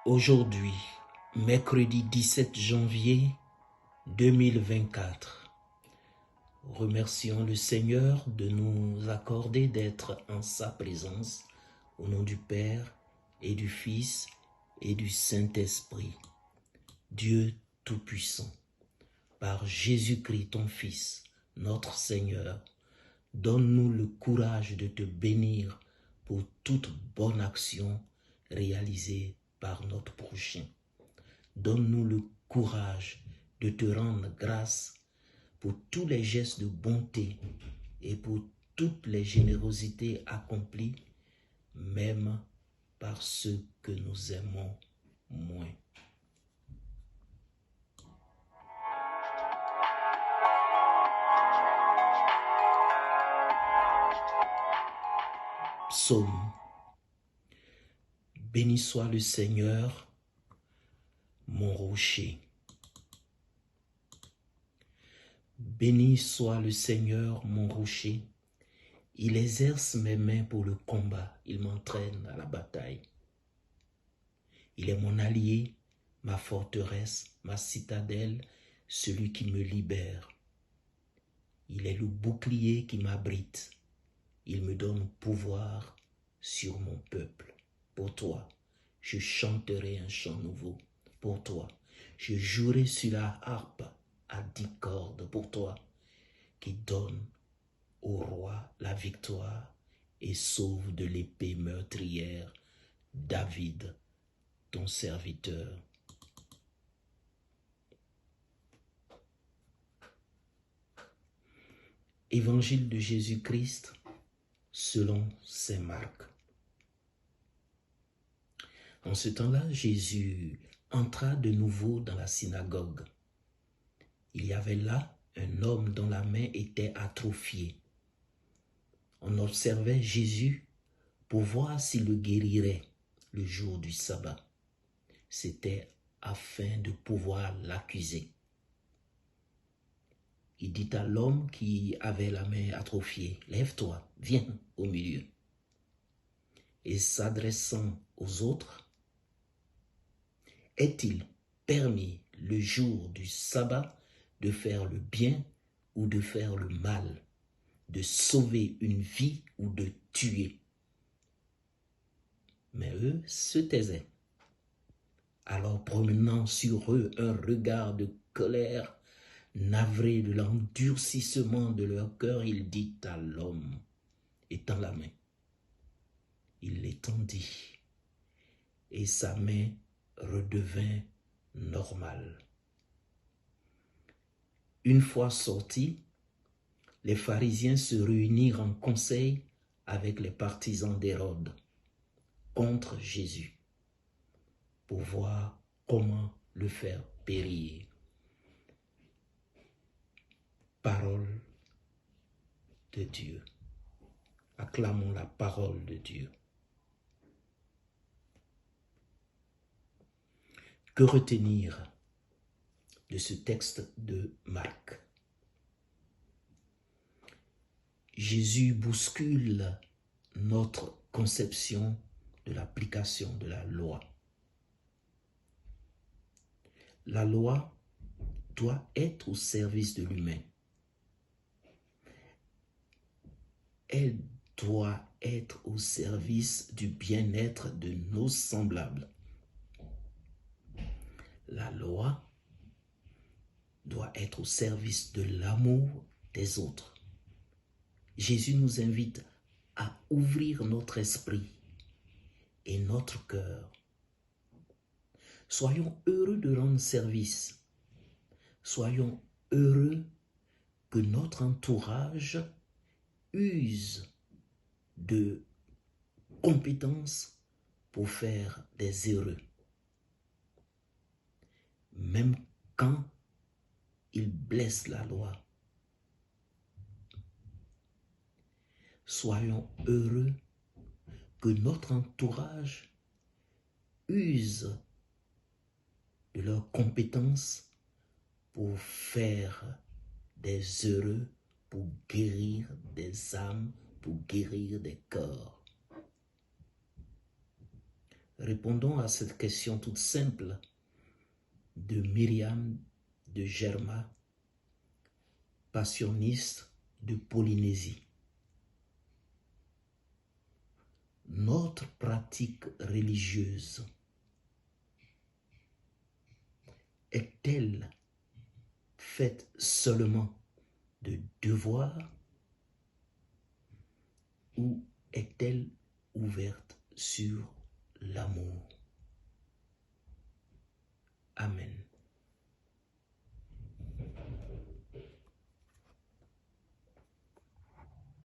Aujourd'hui, mercredi 17 janvier 2024, remercions le Seigneur de nous accorder d'être en sa présence, au nom du Père et du Fils et du Saint-Esprit. Dieu Tout-Puissant, par Jésus-Christ ton Fils, notre Seigneur, donne-nous le courage de te bénir pour toute bonne action réalisée par notre prochain. Donne-nous le courage de te rendre grâce pour tous les gestes de bonté et pour toutes les générosités accomplies, même par ceux que nous aimons moins. Psaume. Béni soit le Seigneur, mon rocher. Béni soit le Seigneur, mon rocher. Il exerce mes mains pour le combat, il m'entraîne à la bataille. Il est mon allié, ma forteresse, ma citadelle, celui qui me libère. Il est le bouclier qui m'abrite. Il me donne pouvoir sur mon peuple. Pour toi, je chanterai un chant nouveau. Pour toi, je jouerai sur la harpe à 10 cordes. Pour toi, qui donne au roi la victoire et sauve de l'épée meurtrière David, ton serviteur. Évangile de Jésus-Christ selon saint Marc. En ce temps-là, Jésus entra de nouveau dans la synagogue. Il y avait là un homme dont la main était atrophiée. On observait Jésus pour voir s'il le guérirait le jour du sabbat. C'était afin de pouvoir l'accuser. Il dit à l'homme qui avait la main atrophiée, « Lève-toi, viens au milieu. » Et s'adressant aux autres, « Est-il permis le jour du sabbat de faire le bien ou de faire le mal, de sauver une vie ou de tuer ?» Mais eux se taisaient. Alors, promenant sur eux un regard de colère, navré de l'endurcissement de leur cœur, il dit à l'homme, étends la main. Il l'étendit, et sa main redevint normale. Une fois sortis, les pharisiens se réunirent en conseil avec les partisans d'Hérode contre Jésus pour voir comment le faire périr. Parole de Dieu. Acclamons la parole de Dieu. Que retenir de ce texte de Marc? Jésus bouscule notre conception de l'application de la loi. La loi doit être au service de l'humain. Elle doit être au service du bien-être de nos semblables. La loi doit être au service de l'amour des autres. Jésus nous invite à ouvrir notre esprit et notre cœur. Soyons heureux de rendre service. Soyons heureux que notre entourage use de compétences pour faire des heureux. Même quand ils blessent la loi. Soyons heureux que notre entourage use de leurs compétences pour faire des heureux, pour guérir des âmes, pour guérir des corps. Répondons à cette question toute simple de Myriam de Germa, passionniste de Polynésie. Notre pratique religieuse est-elle faite seulement de devoirs ou est-elle ouverte sur l'amour? Amen.